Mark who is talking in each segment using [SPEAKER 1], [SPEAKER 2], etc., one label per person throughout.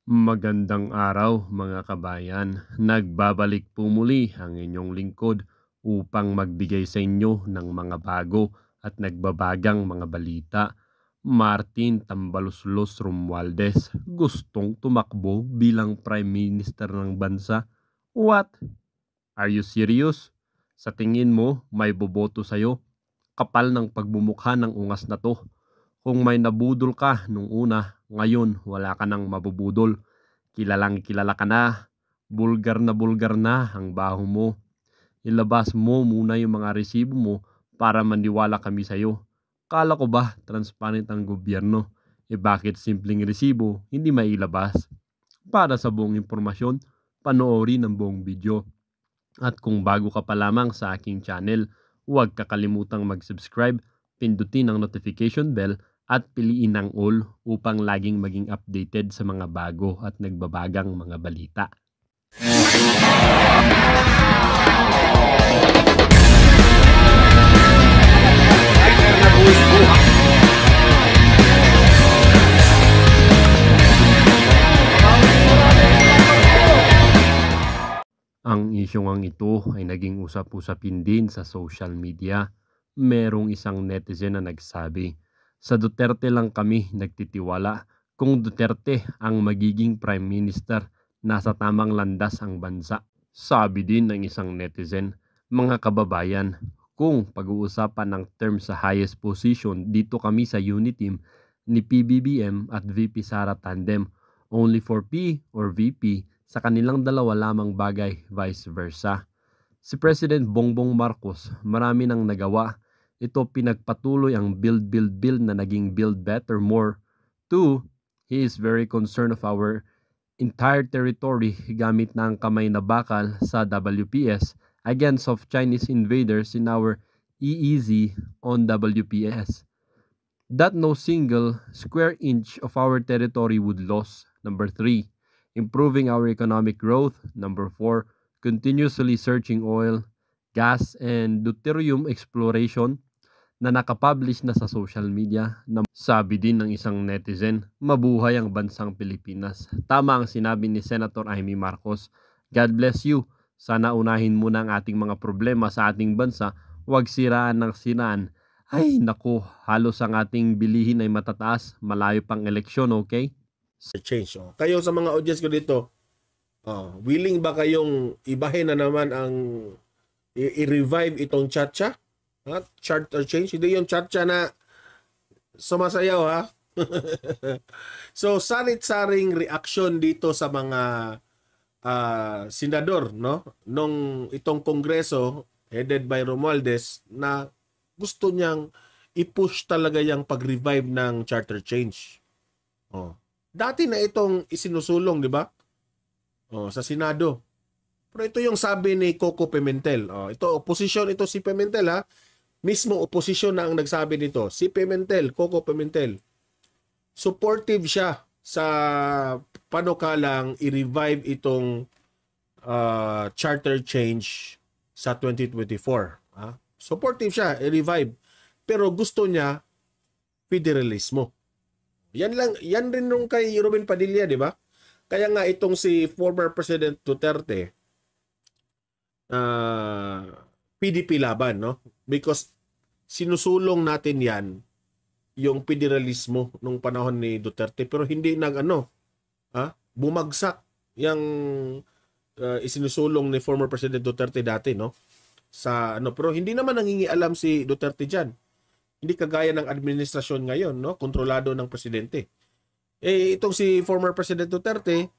[SPEAKER 1] Magandang araw mga kabayan. Nagbabalik po muli ang inyong lingkod upang magbigay sa inyo ng mga bago at nagbabagang mga balita. Martin Tambaluslos Romualdez gustong tumakbo bilang Prime Minister ng bansa. What? Are you serious? Sa tingin mo may boboto sa'yo? Kapal ng pagbumukha ng ungas na to. Kung may nabudol ka nung una, ngayon wala ka nang mabubudol. Kilalang kilala ka na bulgar na ang baho mo. Ilabas mo muna yung mga resibo mo para maniwala kami sa'yo. Kala ko ba transparent ang gobyerno? Bakit simpleng resibo hindi mailabas? Para sa buong impormasyon, panoorin ang buong video. At kung bago ka pa lamang sa aking channel, huwag kakalimutang mag-subscribe, pindutin ang notification bell at piliin ang all upang laging maging updated sa mga bago at nagbabagang mga balita. Ang isyong ito ay naging usap-usapin din sa social media. Merong isang netizen na nagsabi, "Sa Duterte lang kami nagtitiwala. Kung Duterte ang magiging Prime Minister, nasa tamang landas ang bansa." Sabi din ng isang netizen, "Mga kababayan, kung pag-uusapan ng term sa highest position, dito kami sa unit team ni PBBM at VP Sara Tandem. Only for P or VP, sa kanilang dalawa lamang bagay, vice versa. Si President Bongbong Marcos, marami nang nagawa. Ito pinagpatuloy ang build na naging build better more. 2, he is very concerned of our entire territory gamit na ang kamay na bakal sa WPS against of Chinese invaders in our EEZ on WPS. That no single square inch of our territory would lose. Number 3, improving our economic growth. Number 4, continuously searching oil, gas, and deuterium exploration na nakapublish na sa social media. Sabi din ng isang netizen, mabuhay ang bansang Pilipinas. Tama ang sinabi ni Senator Amy Marcos. God bless you. Sana unahin muna ang ating mga problema sa ating bansa. Huwag siraan ng siraan. Ay naku, halos ang ating bilihin ay matataas. Malayo pang eleksyon, okay?
[SPEAKER 2] Change. Kayo sa mga audience ko dito, willing ba kayong ibahin na naman ang i-revive itong chacha? Charter change? Hindi yung chacha na sumasayaw ha? So, sarit-saring reaction dito sa mga senador, no? Nung itong kongreso headed by Romualdez na gusto niyang i-push talaga yung pag-revive ng charter change. Dati na itong isinusulong, di ba? Sa Senado. Pero ito yung sabi ni Coco Pimentel. Ito, opposition ito si Pimentel ha. Mismo opposition na ang nagsabi nito. Si Pimentel, Coco Pimentel. Supportive siya sa panukalang i-revive itong charter change sa 2024. Supportive siya, i-revive. Pero gusto niya federalismo. Yan rin nung kay Robin Padilla, di ba? Kaya nga itong si former President Duterte, PDP laban, no? Because sinusulong natin yan, yung federalismo nung panahon ni Duterte, pero hindi bumagsak yung isinusulong ni former President Duterte dati, no? Pero hindi naman nangingialam si Duterte diyan. Hindi kagaya ng administrasyon ngayon, no? Kontrolado ng presidente. Itong si former President Duterte,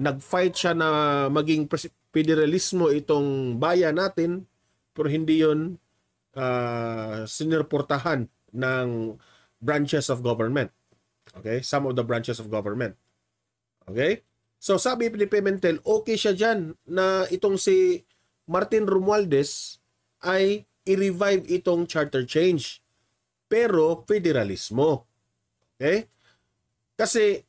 [SPEAKER 2] nag-fight siya na maging federalismo itong bayan natin, pero hindi yun sinurportahan ng branches of government. Okay? Some of the branches of government. Okay? So sabi ni Pimentel, okay siya dyan na itong si Martin Romualdez ay i-revive itong charter change. Pero federalismo. Okay? Kasi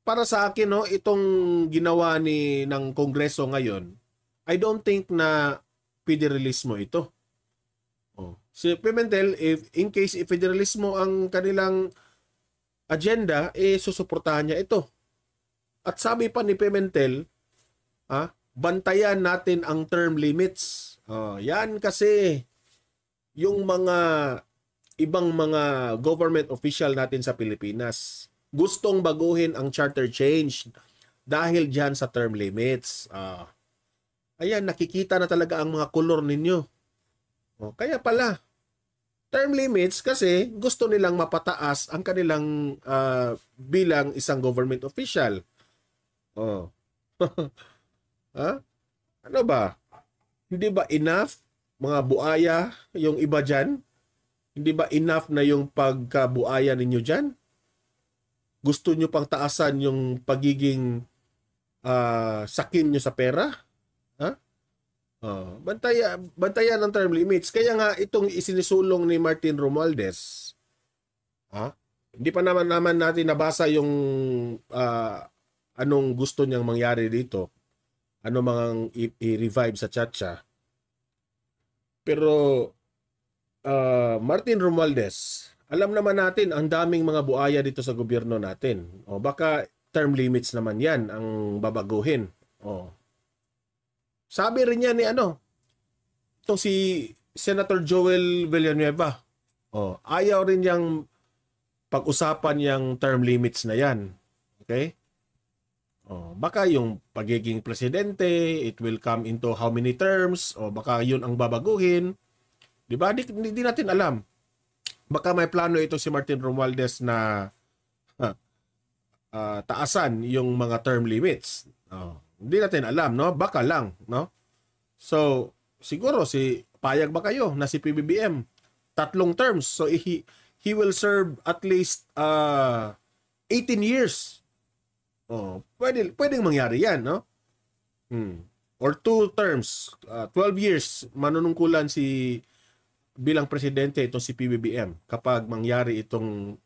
[SPEAKER 2] para sa akin, no, itong ginawa ng Kongreso ngayon, I don't think na federalismo ito. Si Pimentel, in case federalismo ang kanilang agenda, susuportahan niya ito. At sabi pa ni Pimentel, bantayan natin ang term limits. Yan kasi yung mga ibang mga government official natin sa Pilipinas gustong baguhin ang charter change dahil dyan sa term limits. Ayan, nakikita na talaga ang mga kolor ninyo. Kaya pala, term limits kasi gusto nilang mapataas ang kanilang bilang isang government official. Ano ba? Hindi ba enough, mga buaya, yung iba dyan? Hindi ba enough na yung pagkabuaya ninyo dyan? Gusto nyo pang taasan yung pagiging sakin nyo sa pera? Bantayan ng term limits. Kaya nga itong isinisulong ni Martin Romualdez, hindi pa naman natin nabasa yung anong gusto niyang mangyari dito. Ano mang i-revive sa Chacha. Pero Martin Romualdez, alam naman natin ang daming mga buaya dito sa gobyerno natin. Baka term limits naman yan ang babaguhin. Sabi rin niya ni itong si Senator Joel Villanueva. Ayaw rin niyang pag-usapan yung term limits na yan. Okay? Baka yung pagiging presidente, it will come into how many terms, baka yun ang babaguhin. Diba? Hindi natin alam. Baka may plano ito si Martin Romualdez na taasan yung mga term limits. Hindi natin alam, no? Baka lang, no? So, siguro payag ba kayo na si PBBM 3 terms. So he will serve at least 18 years. Pwedeng mangyari 'yan, no? Or 2 terms, 12 years manunungkulan bilang presidente itong si PBBM kapag mangyari itong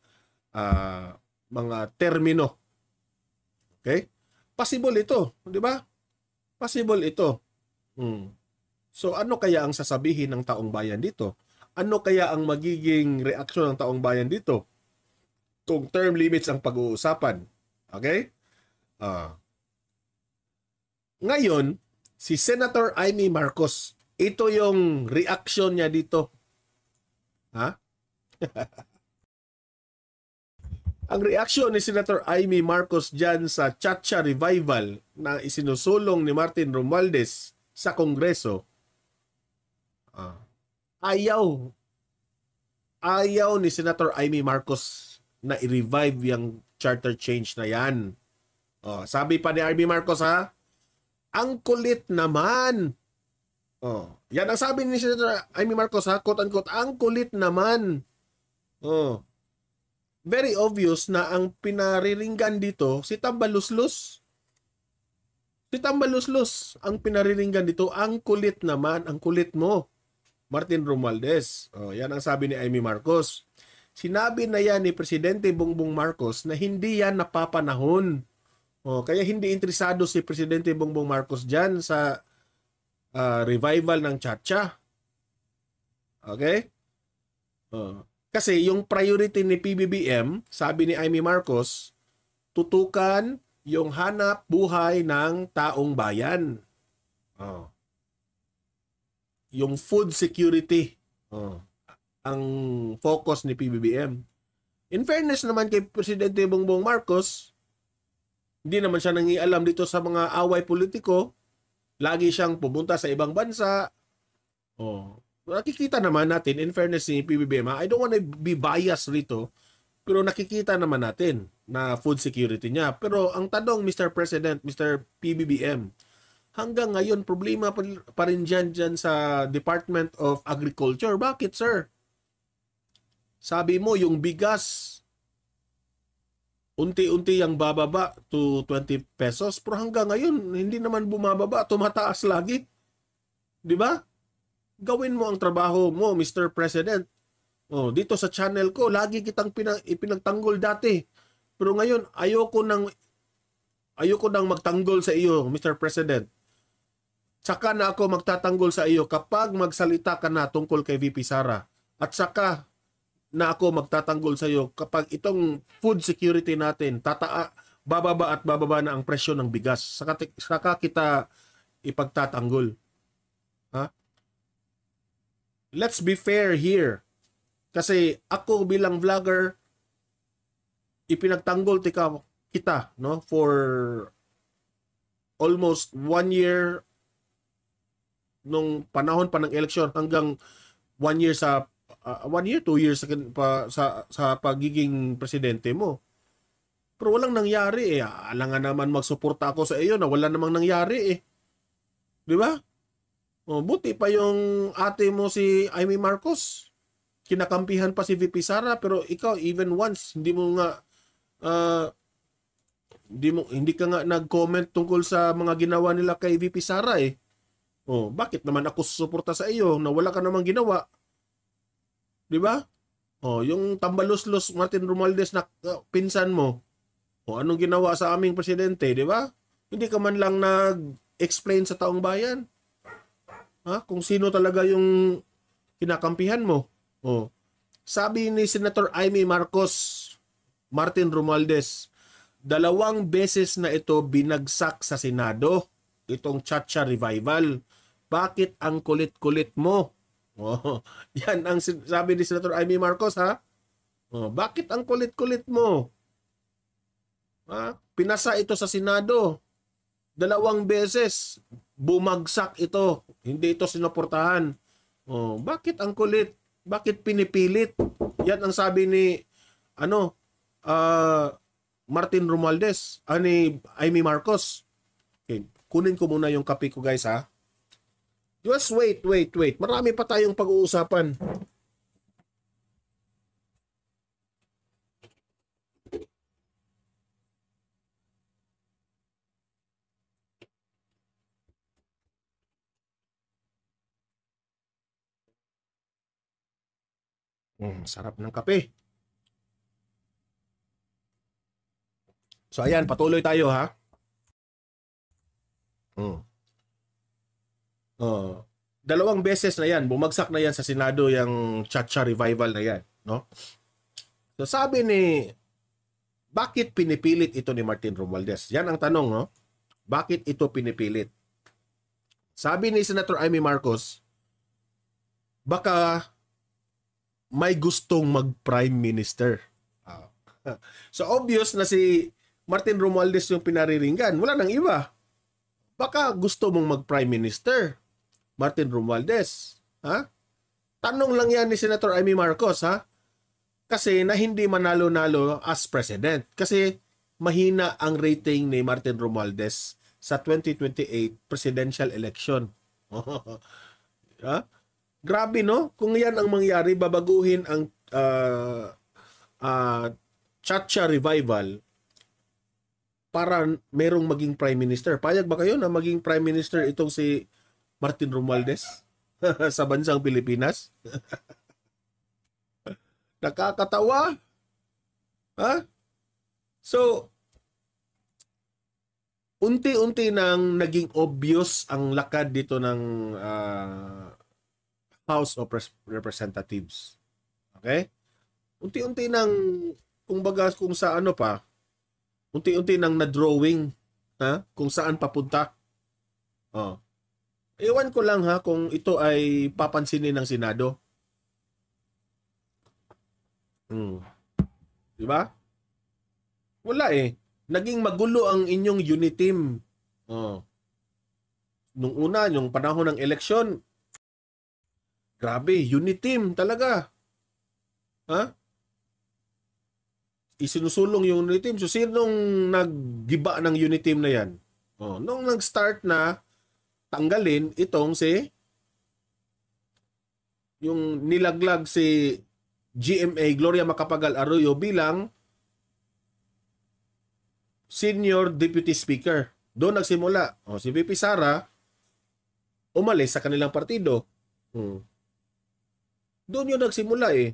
[SPEAKER 2] mga termino. Okay? Possible ito, di ba? Possible ito. So ano kaya ang sasabihin ng taong bayan dito? Ano kaya ang magiging reaksyon ng taong bayan dito kung term limits ang pag-uusapan? Okay? Ngayon, si Senator Amy Marcos, ito yung reaksyon niya dito. Ang reaksyon ni Senator Amy Marcos dyan sa Chacha Revival na isinusulong ni Martin Romualdez sa Kongreso, ayaw ni Senator Amy Marcos na i-revive yung charter change na yan. Sabi pa ni Amy Marcos, ang kulit naman. Yan ang sabi ni Senator Amy Marcos, quote-unquote, ang kulit naman. Very obvious na ang pinariringgan dito si Tambaluslos. Si Tambaluslos ang pinariringgan dito, ang kulit naman, ang kulit mo, Martin Romualdez. Yan ang sabi ni Amy Marcos. Sinabi na yan ni Presidente Bongbong Marcos na hindi yan napapanahon. Kaya hindi interesado si Presidente Bongbong Marcos dyan sa revival ng Chacha. Okay? Kasi yung priority ni PBBM, sabi ni Amy Marcos, tutukan yung hanap buhay ng taong bayan. Yung food security ang focus ni PBBM. In fairness naman kay Presidente Bongbong Marcos, hindi naman siya nangialam dito sa mga away politiko. Lagi siyang pumunta sa ibang bansa. Nakikita naman natin, in fairness ni PBBM, I don't want to be biased rito, pero nakikita naman natin na food security niya. Pero ang tanong, Mr. President, Mr. PBBM, hanggang ngayon problema pa rin dyan sa Department of Agriculture. Bakit, sir? Sabi mo, yung bigas, unti-unti yung bababa to 20 pesos, pero hanggang ngayon, hindi naman bumababa, tumataas lagi. Di ba? Gawin mo ang trabaho mo, Mr. President. Dito sa channel ko, lagi kitang ipinagtanggol dati. Pero ngayon, ayoko nang magtanggol sa iyo, Mr. President. Saka na ako magtatanggol sa iyo kapag magsalita ka na tungkol kay VP Sara. At saka na ako magtatanggol sa iyo kapag itong food security natin, bababa at bababa na ang presyo ng bigas. Saka kita ipagtatanggol. Ha? Let's be fair here. Kasi ako bilang vlogger, ipinagtanggol kita no for almost 1 year nung panahon pa ng eleksyon hanggang 1 year 1 year, 2 years sa pagiging presidente mo. Pero walang nangyari eh. Alangan naman magsuporta ako sa iyo na wala namang nangyari eh. Di ba? Buti pa yung ate mo si Amy Marcos. Kinakampihan pa si VP Sara, pero ikaw even once hindi mo nga hindi ka nga nag-comment tungkol sa mga ginawa nila kay VP Sara eh. Bakit naman ako susuporta sa iyo na wala ka namang ginawa? 'Di ba? Yung tambaluslos Martin Romualdez na pinsan mo. Anong ginawa sa aming presidente, 'di ba? Hindi ka man lang nag-explain sa taong bayan. Kung sino talaga yung kinakampihan mo. Sabi ni Senator Amy Marcos, Martin Romualdez, 2 beses na ito binagsak sa Senado, itong Chacha Revival. Bakit ang kulit-kulit mo? Yan ang sabi ni Senator Amy Marcos ha. Bakit ang kulit-kulit mo? Pinasa ito sa Senado. 2 beses bumagsak ito. Hindi ito sinuportahan. Bakit ang kulit? Bakit pinipilit? Yan ang sabi ni Martin Romualdez, ni Amy Marcos. Okay, kunin ko muna yung kape ko guys ha. Just wait. Marami pa tayong pag-uusapan. Sarap ng kape. So ayan, patuloy tayo ha. 2 beses na yan, bumagsak na yan sa Senado yung Chacha Revival na yan, no? So sabi ni, bakit pinipilit ito ni Martin Romualdez? Yan ang tanong, no? Bakit ito pinipilit? Sabi ni Senator Amy Marcos, baka may gustong mag-prime minister. So obvious na si Martin Romualdez yung pinariringgan. Wala nang iba. Baka gusto mong mag-prime minister, Martin Romualdez. Tanong lang yan ni Senator Amy Marcos, ha? Kasi na hindi manalo-nalo as president. Kasi mahina ang rating ni Martin Romualdez sa 2028 presidential election. Grabe, no? Kung yan ang mangyari, babaguhin ang Chacha Revival para merong maging prime minister. Payag ba kayo na maging prime minister itong si Martin Romualdez sa bansang Pilipinas? Nakakatawa. So, unti-unti nang naging obvious ang lakad dito ng House of Representatives. Okay? Unti-unti nang, kung sa unti-unti nang na-drawing kung saan papunta. Ewan ko lang kung ito ay papansinin ng Senado. Diba? Wala eh. Naging magulo ang inyong unit team. Nung una, yung panahon ng eleksyon, grabe, unit team talaga. Isinusulong yung unit team. So, sinong naggiba ng unit team na yan? Nung nag-start na tanggalin itong yung nilaglag si GMA Gloria Macapagal Arroyo bilang Senior Deputy Speaker. Doon nagsimula. Si VP Sara umalis sa kanilang partido. Doon yung nagsimula eh.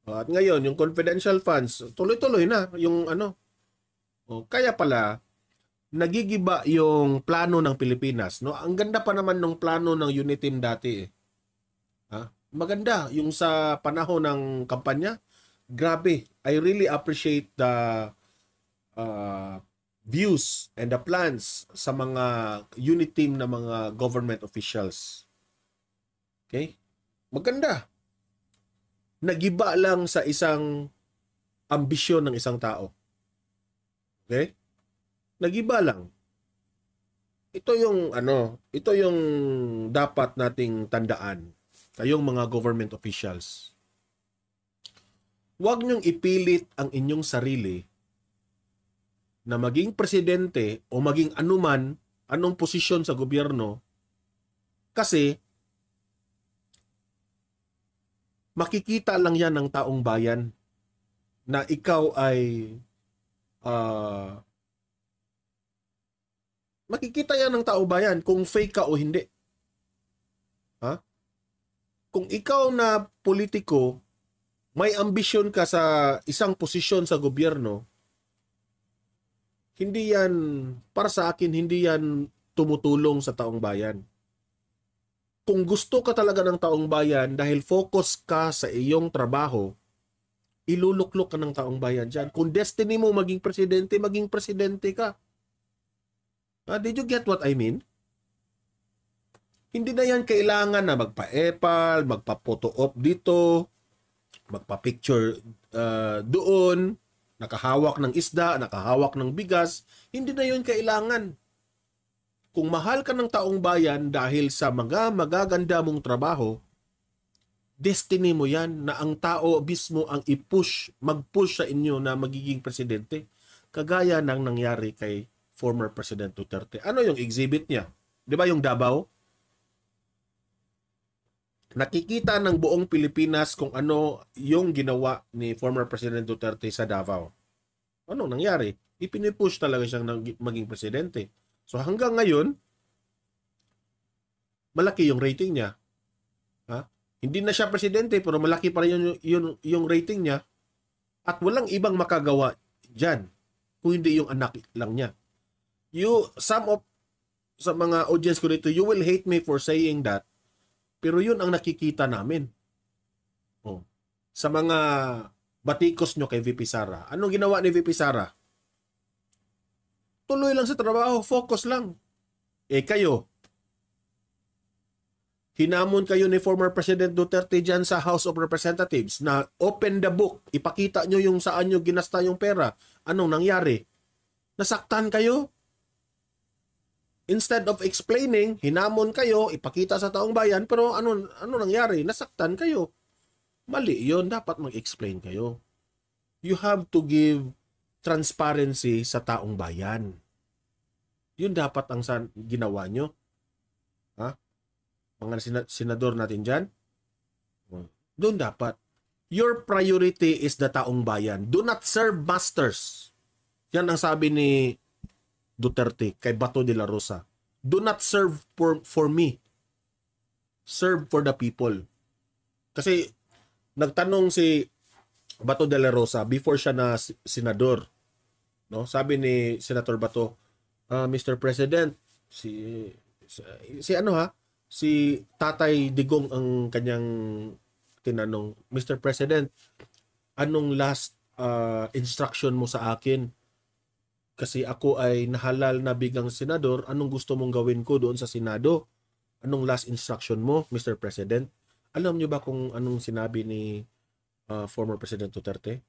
[SPEAKER 2] At ngayon, yung confidential funds, tuloy-tuloy na yung kaya pala, nagigiba yung plano ng Pilipinas. No? Ang ganda pa naman ng plano ng unit team dati eh. Maganda. Yung sa panahon ng kampanya, grabe. I really appreciate the views and the plans sa mga unit team na mga government officials. Okay? Maganda. Nagiba lang sa isang ambisyon ng isang tao. Okay? Nagiba lang. Ito yung ito yung dapat nating tandaan. Kayong mga government officials. Huwag niyong ipilit ang inyong sarili na maging presidente o maging anong posisyon sa gobyerno kasi makikita lang yan ng taong bayan na ikaw ay makikita yan ng taong bayan kung fake ka o hindi. Ha? Kung ikaw na politiko, may ambisyon ka sa isang posisyon sa gobyerno, hindi yan, para sa akin, hindi yan tumutulong sa taong bayan. Kung gusto ka talaga ng taong bayan dahil focus ka sa iyong trabaho, iluluklok ka ng taong bayan dyan. Kung destiny mo maging presidente ka. Did you get what I mean? Hindi na yan kailangan na magpa-epal, magpa-photo op dito, magpa-picture doon, nakahawak ng isda, nakahawak ng bigas. Hindi na yun kailangan. Kung mahal ka ng taong bayan dahil sa magaganda mong trabaho, destiny mo yan na ang tao mismo ang mag-push sa inyo na magiging presidente. Kagaya ng nangyari kay former President Duterte. Ano yung exhibit niya? Di ba yung Davao? Nakikita ng buong Pilipinas kung ano yung ginawa ni former President Duterte sa Davao. Ano nangyari? Ipinipush talaga siyang maging presidente. So hanggang ngayon, malaki yung rating niya. Ha? Hindi na siya presidente pero malaki pa rin yung rating niya at walang ibang makagawa dyan kung hindi yung anak lang niya. Sa mga audience ko dito, you will hate me for saying that. Pero yun ang nakikita namin. Sa mga batikos nyo kay VP Sara. Anong ginawa ni VP Sara? Tuloy lang sa trabaho, focus lang. Kayo, hinamon kayo ni former President Duterte dyan sa House of Representatives na open the book, ipakita nyo yung saan nyo ginasta yung pera. Anong nangyari? Nasaktan kayo? Instead of explaining, hinamon kayo, ipakita sa taong bayan, pero ano nangyari? Nasaktan kayo. Mali yun, dapat mag-explain kayo. You have to give transparency sa taong bayan. Yun dapat ang ginawa nyo. Ha? Mga senador natin dyan. Doon dapat. Your priority is the taong bayan. Do not serve masters. Yan ang sabi ni Duterte kay Bato de la Rosa. Do not serve for me. Serve for the people. Kasi nagtanong si Bato de la Rosa before siya na senador. No? Sabi ni Senator Bato, Mr. President, si Tatay Digong ang kanyang tinanong, Mr. President, anong last instruction mo sa akin? Kasi ako ay nahalal na bigang senador, anong gusto mong gawin ko doon sa Senado? Anong last instruction mo, Mr. President? Alam niyo ba kung anong sinabi ni former President Duterte?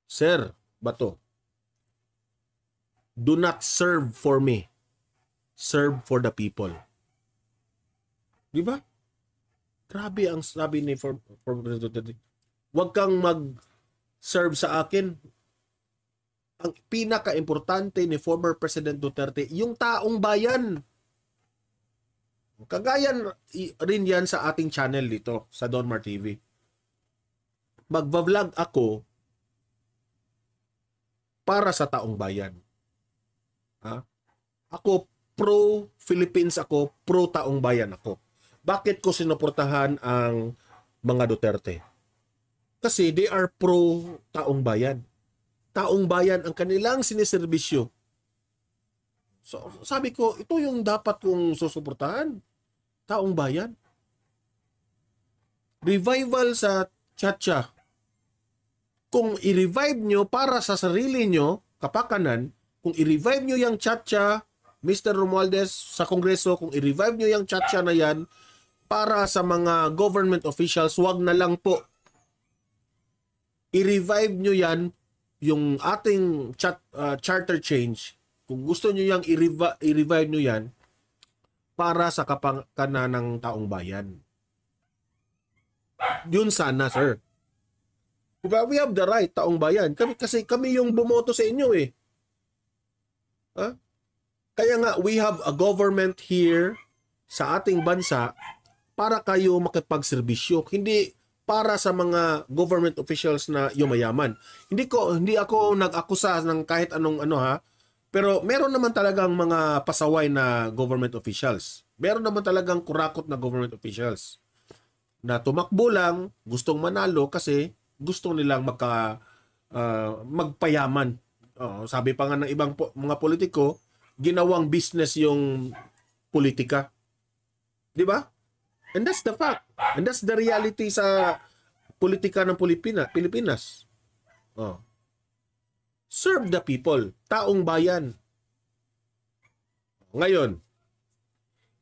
[SPEAKER 2] Sir Bato, do not serve for me. Serve for the people. Di ba? Grabe ang sabi ni former President Duterte. Huwag kang mag-serve sa akin. Ang pinaka-importante ni former President Duterte, yung taong bayan. Kagaya rin yan sa ating channel dito, sa Donmar TV. Magva-vlog ako para sa taong bayan. Ha? Ako, pro-Philippines ako, pro-taong bayan ako. Bakit ko sinuportahan ang mga Duterte? Kasi they are pro-taong bayan. Taong bayan ang kanilang siniserbisyo. So, sabi ko, ito yung dapat kong susuportahan. Taong bayan. Revival sa Chacha. kung i-revive nyo para sa sarili nyo, kapakanan, kung i-revive nyo yung Chacha, Mr. Romualdez, sa Kongreso, kung i-revive nyo yung Chacha na yan, para sa mga government officials, wag na lang po. I-revive nyo yan, yung ating charter change, kung gusto nyo yung i-revive nyo yan, para sa kapakanan ng taong bayan. Yun sana, sir. Diba? We have the right, taong bayan. Kasi kami yung bumoto sa inyo eh. Ha? Kaya nga, we have a government here sa ating bansa para kayo makipagserbisyo. Hindi para sa mga government officials na yumayaman. Hindi ako nag-akusa ng kahit anong pero meron naman talagang mga pasaway na government officials. Meron naman talagang kurakot na government officials na tumakbo lang, gustong manalo kasi gusto nilang magpayaman. Sabi pa nga ng ibang mga politiko, ginawang business yung politika. Di ba? And that's the fact. And that's the reality sa politika ng Pilipinas. Serve the people, taong bayan. Ngayon,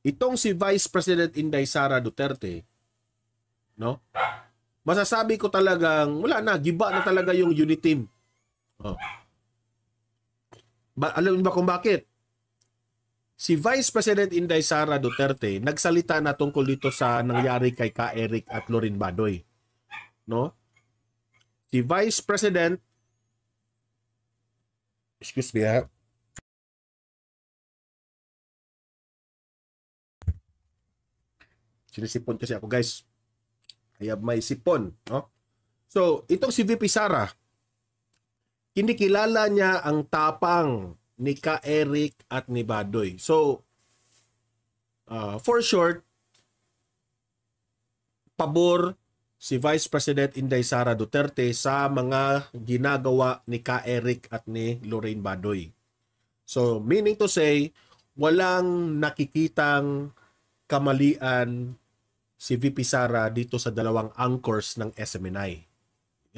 [SPEAKER 2] itong si Vice President Inday Sara Duterte, no? Masasabi ko talagang wala na, giba na talaga yung unit team. Alam niyo ba kung bakit? Si Vice President Inday Sara Duterte nagsalita na tungkol dito sa nangyari kay Ka Eric at Lorin Badoy. No? Si Vice President, excuse me ha. Sinisipon kasi ako, guys. I have my sipon, no? So, itong si VP Sara, hindi kilala niya ang tapang ni Ka Eric at ni Badoy. So, for short, pabor si Vice President Inday Sara Duterte sa mga ginagawa ni Ka Eric at ni Lorraine Badoy. So, meaning to say, walang nakikitang kamalian si VP Sara dito sa dalawang anchors ng SMNI.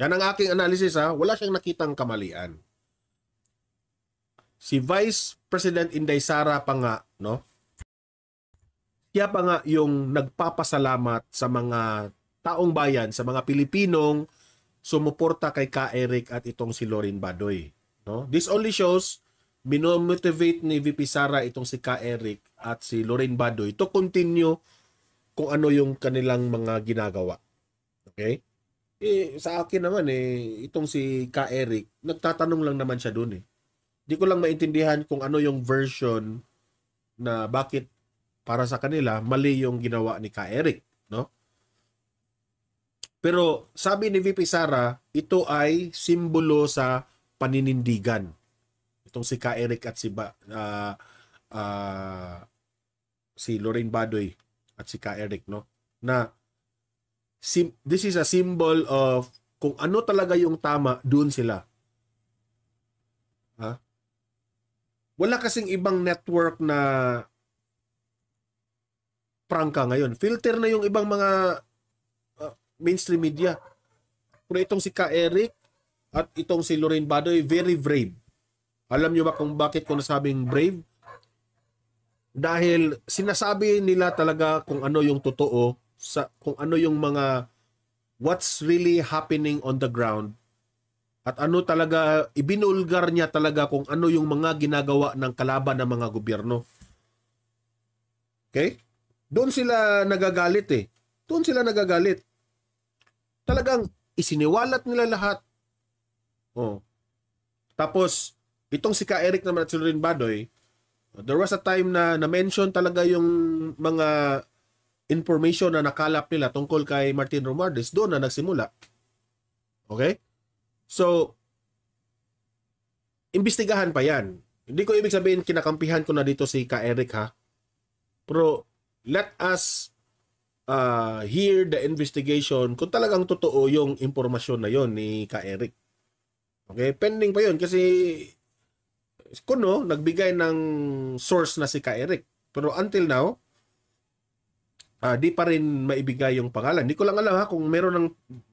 [SPEAKER 2] Yan ang aking analysis ha. Wala siyang nakitang kamalian. Si Vice President Inday Sara pa nga, no? Siya pa nga yung nagpapasalamat sa mga taong bayan, sa mga Pilipinong sumuporta kay Ka Eric at itong si Lorin Badoy. No? This only shows, binomotivate ni VP Sara itong si Ka Eric at si Lorin Badoy to continue kung ano yung kanilang mga ginagawa. Okay? Sa akin naman itong si Ka Eric, nagtatanong lang naman siya dun eh. Di ko lang maintindihan kung ano yung version na bakit para sa kanila mali yung ginawa ni Ka Eric, no? Pero sabi ni VP Sara, ito ay simbolo sa paninindigan. Itong si Ka Eric at si Lorraine Badoy at si Ka Eric, no? Na this is a symbol of kung ano talaga yung tama, doon sila. Ha? Wala kasing ibang network na prangka ngayon. Filter na yung ibang mga mainstream media. Pero itong si Ka Eric at itong si Lorraine Badoy, very brave. Alam nyo ba kung bakit ko nasabing brave? Dahil sinasabi nila talaga kung ano yung totoo, kung ano yung mga what's really happening on the ground. At ano talaga, ibinulgar niya talaga kung ano yung mga ginagawa ng kalaban ng mga gobyerno. Okay? Doon sila nagagalit eh. Doon sila nagagalit. Talagang isiniwalat nila lahat. Tapos, itong si Ka Eric naman at si Lorraine Badoy, there was a time na na-mention talaga yung mga information na nakalap nila tungkol kay Martin Romualdez. Doon na nagsimula. Okay? So, imbestigahan pa yan. Hindi ko ibig sabihin kinakampihan ko na dito si Ka Eric ha. Pero let us hear the investigation kung talagang totoo yung impormasyon na yon ni Ka Eric. Okay? Pending pa yon kasi kuno nagbigay ng source na si Ka Eric. Pero until now, di pa rin maibigay yung pangalan. Hindi ko lang alam ha kung meron ng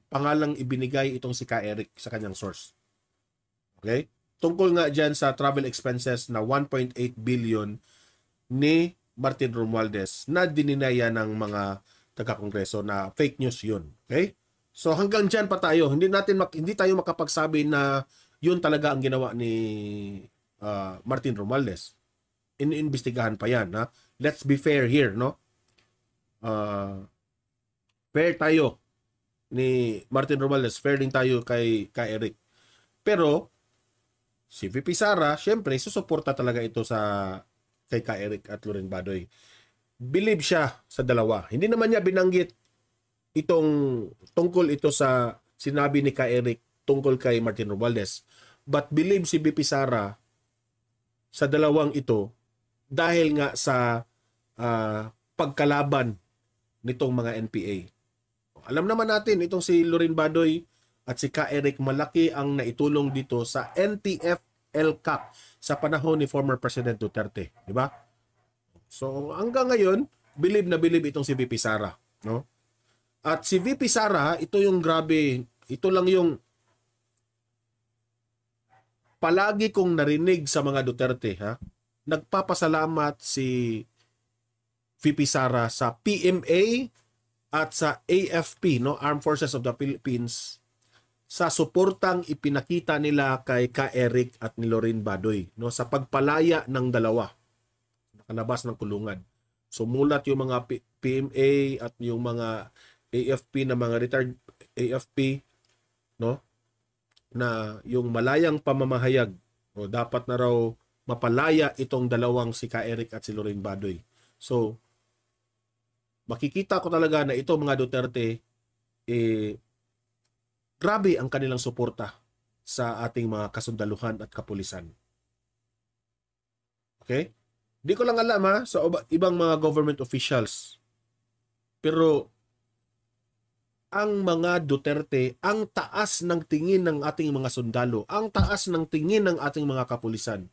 [SPEAKER 2] pangalang ibinigay itong si Ka Eric sa kanyang source. Okay? Tungkol nga dyan sa travel expenses na 1.8 billion ni Martin Romualdez na dininaya ng mga taga-kongreso na fake news yun. Okay? So hanggang dyan pa tayo. Hindi tayo makapagsabi na yun talaga ang ginawa ni Martin Romualdez. Iniimbestigahan pa yan. Ha? Let's be fair here, no? Fair tayo ni Martin Romualdez. Fair din tayo kay Eric. Pero si VP Sara, syempre, susuporta talaga ito kay Ka Eric at Loren Badoy. Believe siya sa dalawa. Hindi naman niya binanggit tungkol ito sa sinabi ni Ka Eric tungkol kay Martin Romualdez. But believe si VP Sara sa dalawang ito dahil nga sa pagkalaban nitong mga NPA. Alam naman natin, itong si Loren Badoy at si Ka Eric, malaki ang naitulong dito sa NTF-ELCAC sa panahon ni former President Duterte. Di ba? So hanggang ngayon, believe na believe itong si VP Sara. No? At si VP Sara, ito yung grabe, ito lang yung palagi kong narinig sa mga Duterte. Ha? Nagpapasalamat si VP Sara sa PMA at sa AFP, no, Armed Forces of the Philippines, sa suportang ipinakita nila kay Ka Eric at ni Loren Badoy, no, sa pagpalaya ng dalawa nakalabas ng kulungan. Sumulat yung mga PMA at yung mga AFP na mga retired AFP, no, na yung malayang pamamahayag, o dapat na raw mapalaya itong dalawang si Ka Eric at si Loren Badoy. So makikita ko talaga na ito mga Duterte, grabe ang kanilang suporta sa ating mga kasundaluhan at kapulisan. Okay? Di ko lang alam sa ibang mga government officials. Pero ang mga Duterte, ang taas ng tingin ng ating mga sundalo, ang taas ng tingin ng ating mga kapulisan.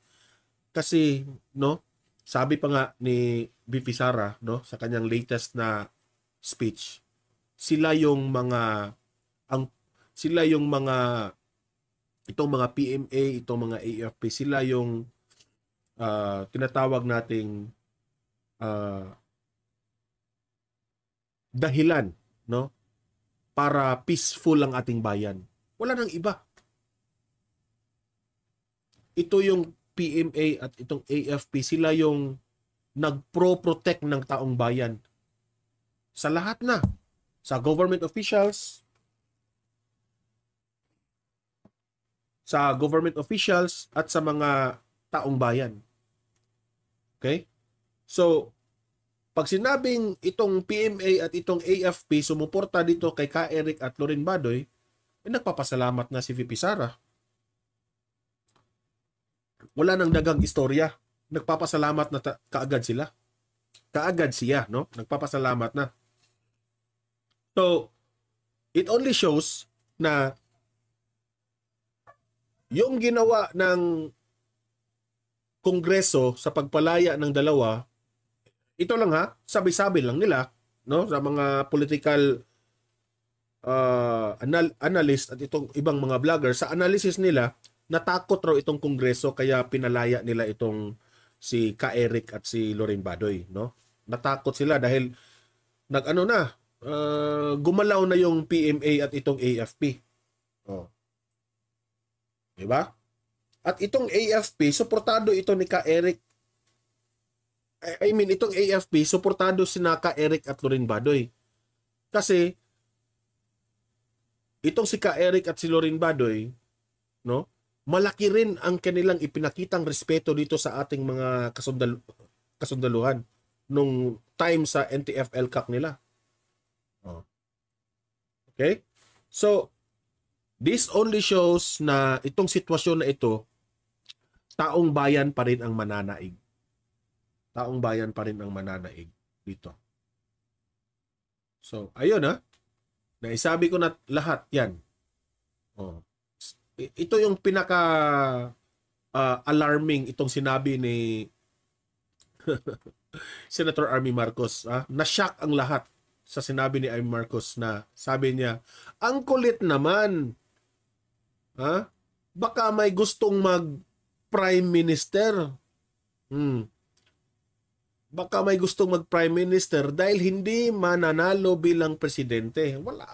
[SPEAKER 2] Kasi, no, sabi pa nga ni VP Sara, no, sa kanyang latest na speech, sila yung mga itong mga PMA, itong mga AFP, sila yung tinatawag nating dahilan, no, para peaceful ang ating bayan. Wala nang iba. Ito yung PMA at itong AFP, sila yung nagpro-protect ng taong bayan. Sa lahat na. Sa government officials, at sa mga taong bayan. Okay? So, pag sinabing itong PMA at itong AFP sumuporta dito kay Ka Eric at Loren Badoy, nagpapasalamat na si VP Sara. Wala nang dagang istorya. Nagpapasalamat na kaagad sila. Kaagad siya, no? Nagpapasalamat na. So, it only shows na yung ginawa ng Kongreso sa pagpalaya ng dalawa, ito lang sabi-sabi lang nila, no, sa mga political analyst at itong ibang mga vlogger, sa analysis nila, natakot raw itong Kongreso kaya pinalaya nila itong si Ka Eric at si Loren Badoy, no? Natakot sila dahil gumalaw na yung PMA at itong AFP. Oh. Diba? At itong AFP, suportado ito ni Ka Eric. Itong AFP, suportado sina Ka Eric at Loren Badoy. Kasi, itong si Ka Eric at si Loren Badoy, no, malaki rin ang kanilang ipinakitang respeto dito sa ating mga kasundaluhan nung time sa NTF-ELCAC nila. Oh. Okay? So, this only shows na itong sitwasyon na ito, taong bayan pa rin ang mananaig. Taong bayan pa rin ang mananaig dito. So, ayun naisabi ko na lahat yan. Oh. Ito yung pinaka alarming itong sinabi ni Senator Amy Marcos. Na-shock ang lahat. sa sinabi ni Amy Marcos na sabi niya, ang kulit naman. Ha? Baka may gustong mag-prime minister. Hmm. Baka may gustong mag-prime minister dahil hindi mananalo bilang presidente. Wala.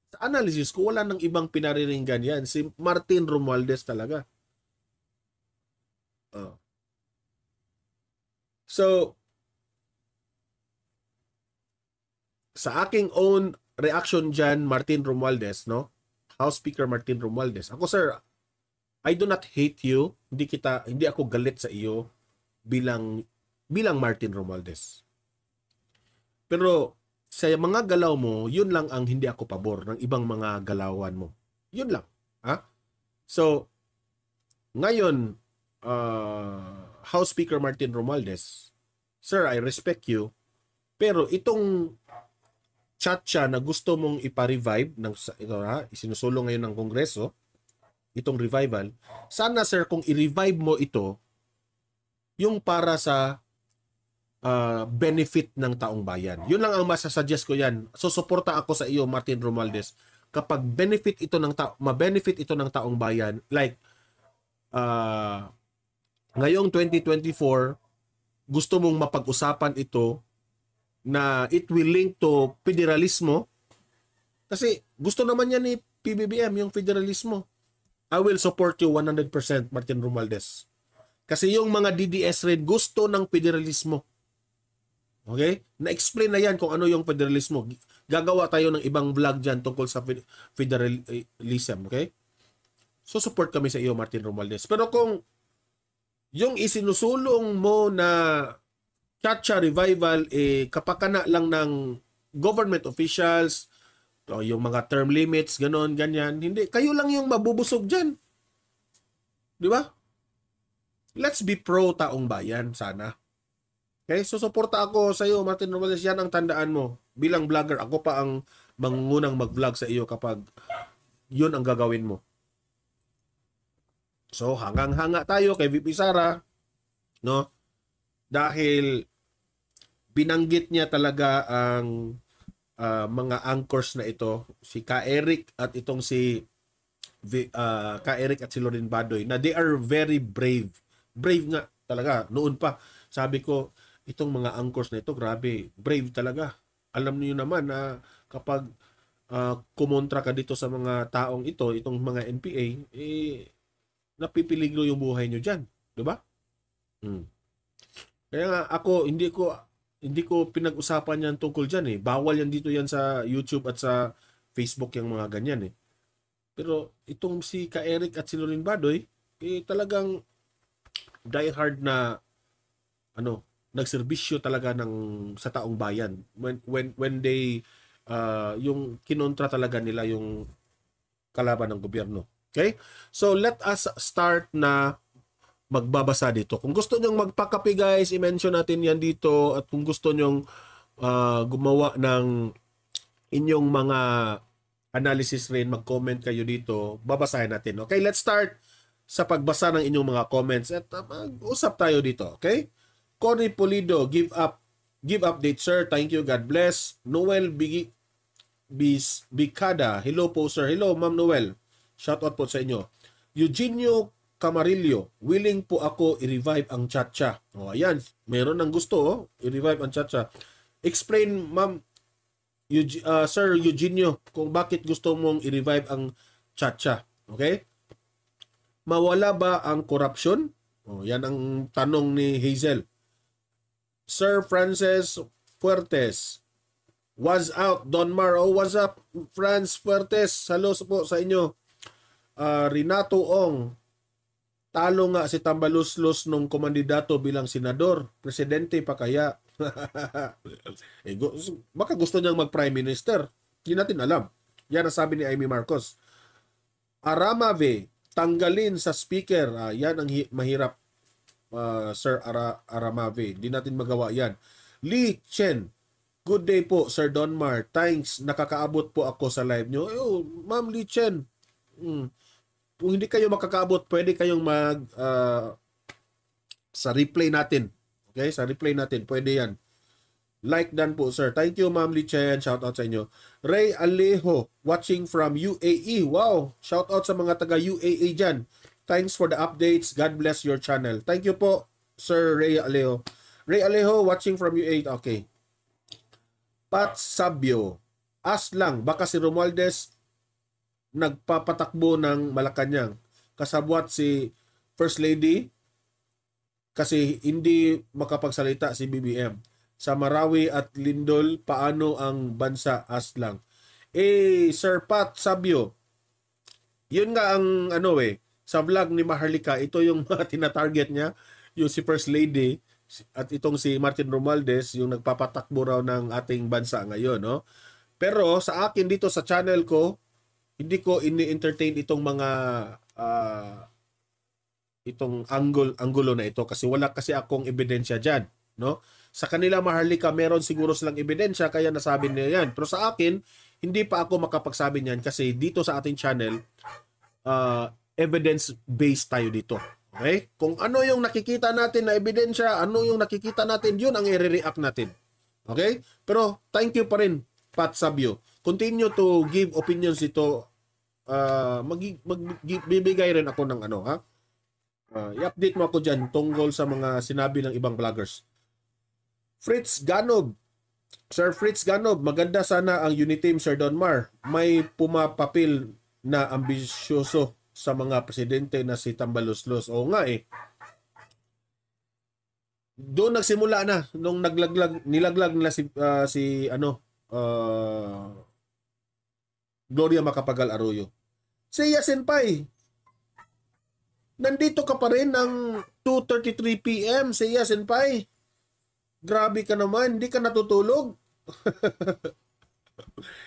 [SPEAKER 2] Sa analysis ko, wala nang ibang pinariringgan yan. Si Martin Romualdez talaga. So, sa aking own reaction dyan, Martin Romualdez, no? House Speaker Martin Romualdez. Ako, sir, I do not hate you. Hindi ako galit sa iyo bilang Martin Romualdez. Pero sa mga galaw mo, yun lang ang hindi ako pabor ng ibang mga galawan mo. Yun lang. Ha? So, ngayon, House Speaker Martin Romualdez, sir, I respect you, pero itong chatcha na gusto mong ipa-revive ng isinusulong ngayon ng Kongreso, itong revival, sana sir kung i-revive mo ito yung para sa benefit ng taong bayan. Yun lang ang masasuggest ko yan. So suporta ako sa iyo Martin Romualdez kapag ma-benefit ito ng taong bayan, like ngayong 2024 gusto mong mapag-usapan ito na it will link to federalismo kasi gusto naman yan ni PBBM yung federalismo. I will support you 100% Martin Romualdez. Kasi yung mga DDS rin gusto ng federalismo. Okay? Na-explain na yan kung ano yung federalismo. Gagawa tayo ng ibang vlog dyan tungkol sa federalism. Okay? So support kami sa iyo Martin Romualdez. Pero kung yung isinusulong mo na Chacha revival kapakana lang ng government officials, o yung mga term limits, ganon, ganyan. Hindi, kayo lang yung mabubusog dyan. Di ba? Let's be pro taong bayan, sana. Okay? So, suporta ako sa iyo, Martin Romualdez. Yan ang tandaan mo. Bilang vlogger, ako pa ang mangunang mag-vlog sa iyo kapag yun ang gagawin mo. So, hangang-hanga tayo kay VP Sara, no? Dahil binanggit niya talaga ang mga anchors na ito, si Ka Eric at itong si Ka Eric at si Lorin Badoy, na they are very brave. Brave nga talaga. Noon pa, sabi ko, itong mga anchors na ito, grabe, brave talaga. Alam niyo naman na kapag kumontra ka dito sa mga taong ito, itong mga NPA, napipiligro yung buhay niyo dyan. Diba? Kaya nga ako, hindi ko pinag-usapan yan tungkol dyan eh. Bawal yan dito yan sa YouTube at sa Facebook yung mga ganyan eh. Pero itong si Ka Eric at si Lorin Badoy, talagang diehard na nagserbisyo talaga sa taong bayan. When they yung kinontra talaga nila yung kalaban ng gobyerno. Okay? So let us start na magbabasa dito. Kung gusto nyong magpakape guys, i-mention natin yan dito. At kung gusto nyong gumawa ng inyong mga analysis rin, mag-comment kayo dito, babasahin natin. Okay, let's start sa pagbasa ng inyong mga comments at mag-usap tayo dito. Okay? Connie Polido, give update sir. Thank you, God bless. Noel Bicada, hello po sir. Hello Ma'am Noel. Shout out po sa inyo. Eugenio Camarillo, willing po ako i-revive ang Chacha. O ayan, meron ng gusto i-revive ang Chacha. Explain Ma'am Sir Eugenio kung bakit gusto mong i-revive ang Chacha. Okay? Mawala ba ang corruption? O yan ang tanong ni Hazel. Sir Francis Fuertes, was out Don Mar. Oh, what's up Franz Fuertes? Hello po sa inyo. Renato Ong, talo nga si Tambaluslos nung komandidato bilang senador. Presidente pa kaya? Baka gusto niyang mag-prime minister. Hindi natin alam. Yan ang sabi ni Amy Marcos. Aramave, tanggalin sa speaker. Yan ang mahirap, Sir Aramave. Hindi natin magawa yan. Lee Chen, good day po, Sir Donmar. Thanks, nakakaabot po ako sa live nyo. Ma'am Lee Chen, kung hindi kayo makakaabot, pwede kayong sa replay natin. Okay? Sa replay natin, pwede yan. Like done po, sir. Thank you, Ma'am Lichen. Shout out sa inyo. Ray Alejo, watching from UAE. Wow! Shout out sa mga taga UAE dyan. Thanks for the updates. God bless your channel. Thank you po, Sir Ray Alejo. Ray Alejo, watching from UAE. Okay. Pat Sabio. As lang, baka si Romualdez nagpapatakbo ng Malacanang. Kasabwat si First Lady kasi hindi makapagsalita si BBM. Sa Marawi at Lindol, paano ang bansa aslang? Sir Pat Sabio, yun nga ang sa vlog ni Maharlika, ito yung mga tinatarget niya, yung si First Lady at itong si Martin Romualdez, yung nagpapatakbo raw ng ating bansa ngayon, no? Pero sa akin dito sa channel ko, hindi ko ini-entertain itong mga itong anggulo na ito kasi wala kasi akong ebidensya diyan, no? Sa kanila Maharlika meron siguro silang ebidensya kaya nasabi nila yan. Pero sa akin, hindi pa ako makapagsabi niyan kasi dito sa ating channel, evidence-based tayo dito. Okay? Kung ano yung nakikita natin na ebidensya, ano yung nakikita natin, yun ang i-react natin. Okay? Pero thank you pa rin, Pat Sabio. Continue to give opinions dito. Magbibigay rin ako ng i-update mo ako dyan tungkol sa mga sinabi ng ibang vloggers. Fritz Ganob. Sir Fritz Ganob, maganda sana ang Uniteam, Sir Donmar. May pumapapil na ambisyoso sa mga presidente na si Tambaluslos. Oo nga Doon nagsimula na nung nilaglag nila Gloria Macapagal Arroyo. Seiya Senpai, nandito ka pa rin ng 2:33 PM, Seiya Senpai. Grabe ka naman, hindi ka natutulog.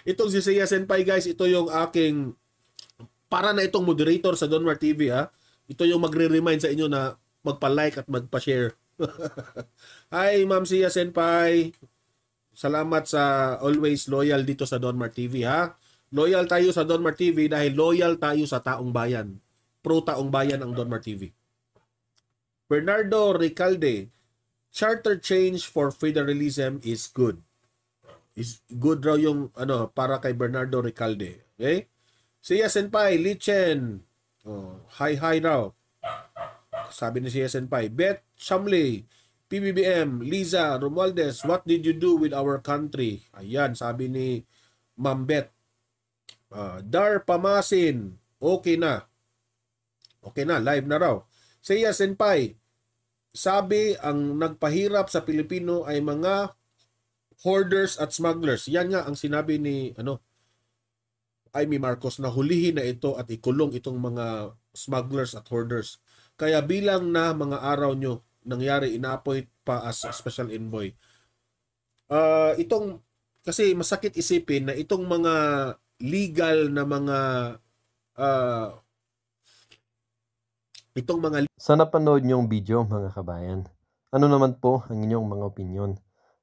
[SPEAKER 2] Itong si Seiya Senpai, guys, ito yung aking para na itong moderator sa Donmar TV, ha. Ito yung magre-remind sa inyo na magpa-like at magpa-share. Hi, Ma'am Seiya Senpai. Salamat sa always loyal dito sa Donmar TV, ha. Loyal tayo sa Donmar TV dahil loyal tayo sa taong bayan. Pro taong bayan ang Donmar TV. Bernardo Recalde, charter change for federalism is good. Is good raw yung para kay Bernardo Recalde. Okay? Seiya Senpai, Lichen. Hi raw. Sabi ni Seiya Senpai. Beth Shamley, PBBM, Liza Romualdez, what did you do with our country? Ayan, sabi ni Ma'am Beth. Dar Pamasin, okay na. Okay na, live na raw. Seiya Senpai, sabi ang nagpahirap sa Pilipino ay mga hoarders at smugglers. Yan nga ang sinabi ni Amy Marcos na hulihin na ito at ikulong itong mga smugglers at hoarders. Kaya bilang na mga araw nyo nangyari, ina-appoint pa as special envoy. Kasi masakit isipin na itong mga legal na mga
[SPEAKER 1] Sa napanood niyong video mga kabayan, ano naman po ang inyong mga opinion?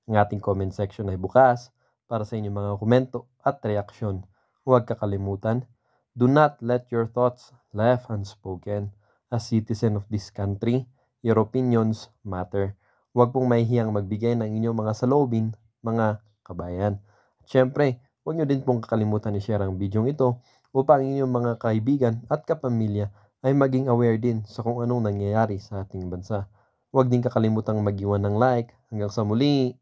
[SPEAKER 1] Ang ating comment section ay bukas para sa inyong mga komento at reaksyon. Huwag kakalimutan, do not let your thoughts left unspoken. As citizen of this country, your opinions matter. Huwag pong mahihiyang magbigay ng inyong mga saloobin, mga kabayan. At syempre, huwag nyo din pong kakalimutan i-share ang video ito upang inyong mga kaibigan at kapamilya ay maging aware din sa kung anong nangyayari sa ating bansa. Huwag din kakalimutang mag-iwan ng like. Hanggang sa muli!